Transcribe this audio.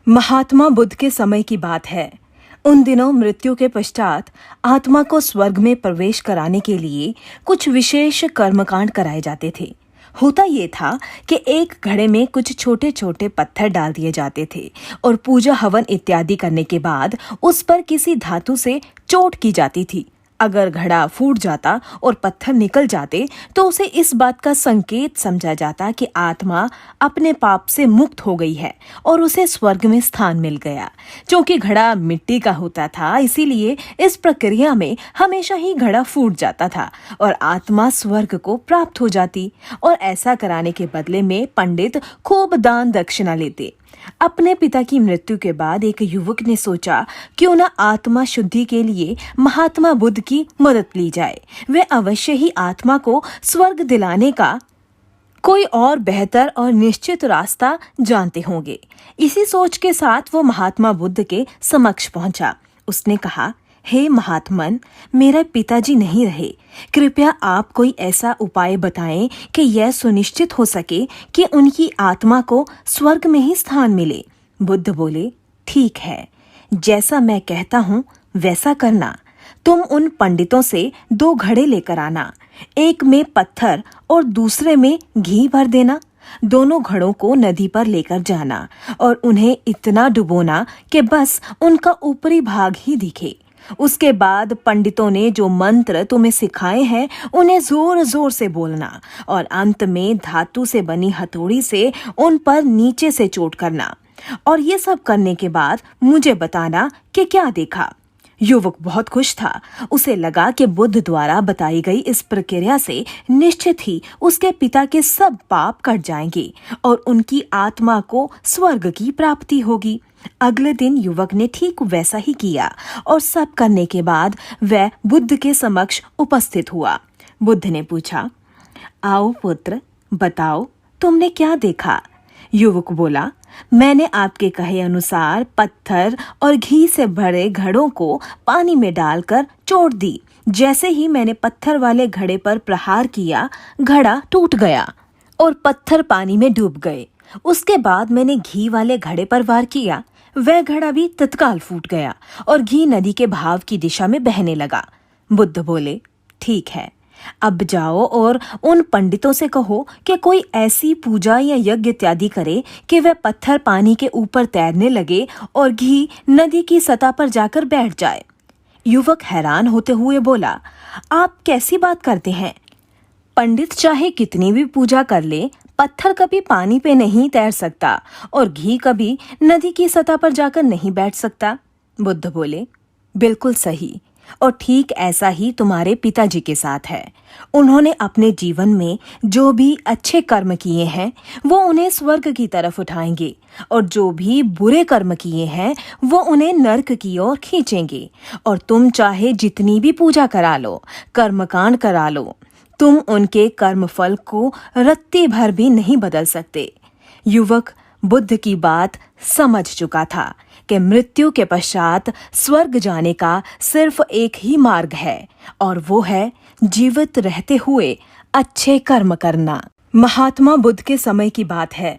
महात्मा बुद्ध के समय की बात है। उन दिनों मृत्यु के पश्चात आत्मा को स्वर्ग में प्रवेश कराने के लिए कुछ विशेष कर्मकांड कराए जाते थे। होता ये था कि एक घड़े में कुछ छोटे छोटे पत्थर डाल दिए जाते थे और पूजा हवन इत्यादि करने के बाद उस पर किसी धातु से चोट की जाती थी। अगर घड़ा फूट जाता और पत्थर निकल जाते तो उसे इस बात का संकेत समझा जाता कि आत्मा अपने पाप से मुक्त हो गई है और उसे स्वर्ग में स्थान मिल गया। क्योंकि घड़ा मिट्टी का होता था, इसीलिए इस प्रक्रिया में हमेशा ही घड़ा फूट जाता था और आत्मा स्वर्ग को प्राप्त हो जाती। और ऐसा कराने के बदले में पंडित खूब दान दक्षिणा लेते। अपने पिता की मृत्यु के बाद एक युवक ने सोचा, क्यों न आत्मा शुद्धि के लिए महात्मा बुद्ध की मदद ली जाए। वे अवश्य ही आत्मा को स्वर्ग दिलाने का कोई और बेहतर और निश्चित रास्ता जानते होंगे। इसी सोच के साथ वो महात्मा बुद्ध के समक्ष पहुंचा। उसने कहा, हे महात्मन, मेरे पिताजी नहीं रहे, कृपया आप कोई ऐसा उपाय बताएं कि यह सुनिश्चित हो सके कि उनकी आत्मा को स्वर्ग में ही स्थान मिले। बुद्ध बोले, ठीक है, जैसा मैं कहता हूँ वैसा करना। तुम उन पंडितों से 2 घड़े लेकर आना, एक में पत्थर और दूसरे में घी भर देना। दोनों घड़ों को नदी पर लेकर जाना और उन्हें इतना डुबोना कि बस उनका ऊपरी भाग ही दिखे। उसके बाद पंडितों ने जो मंत्र तुम्हें सिखाए हैं उन्हें जोर जोर से बोलना और अंत में धातु से बनी हथौड़ी से उन पर नीचे से चोट करना। और ये सब करने के बाद मुझे बताना कि क्या देखा। युवक बहुत खुश था। उसे लगा कि बुद्ध द्वारा बताई गई इस प्रक्रिया से निश्चित ही उसके पिता के सब पाप कट जाएंगे और उनकी आत्मा को स्वर्ग की प्राप्ति होगी। अगले दिन युवक ने ठीक वैसा ही किया और सब करने के बाद वह बुद्ध के समक्ष उपस्थित हुआ। बुद्ध ने पूछा, आओ पुत्र, बताओ तुमने क्या देखा। युवक बोला, मैंने आपके कहे अनुसार पत्थर और घी से भरे घड़ों को पानी में डालकर चोट दी। जैसे ही मैंने पत्थर वाले घड़े पर प्रहार किया, घड़ा टूट गया और पत्थर पानी में डूब गए। उसके बाद मैंने घी वाले घड़े पर वार किया, वह घड़ा भी तत्काल फूट गया और घी नदी के बहाव की दिशा में बहने लगा। बुद्ध बोले, ठीक है, अब जाओ और उन पंडितों से कहो कि कोई ऐसी पूजा या यज्ञ इत्यादि करे कि वह पत्थर पानी के ऊपर तैरने लगे और घी नदी की सतह पर जाकर बैठ जाए। युवक हैरान होते हुए बोला, आप कैसी बात करते हैं? पंडित चाहे कितनी भी पूजा कर ले, पत्थर कभी पानी पे नहीं तैर सकता और घी कभी नदी की सतह पर जाकर नहीं बैठ सकता। बुद्ध बोले, बिल्कुल सही, और ठीक ऐसा ही तुम्हारे पिताजी के साथ है। उन्होंने अपने जीवन में जो भी अच्छे कर्म किए हैं वो उन्हें स्वर्ग की तरफ उठाएंगे और जो भी बुरे कर्म किए हैं वो उन्हें नर्क की ओर खींचेंगे। और तुम चाहे जितनी भी पूजा करा लो, कर्मकांड करा लो, तुम उनके कर्मफल को रत्ती भर भी नहीं बदल सकते। युवक बुद्ध की बात समझ चुका था कि मृत्यु के पश्चात स्वर्ग जाने का सिर्फ एक ही मार्ग है और वो है जीवित रहते हुए अच्छे कर्म करना। महात्मा बुद्ध के समय की बात है।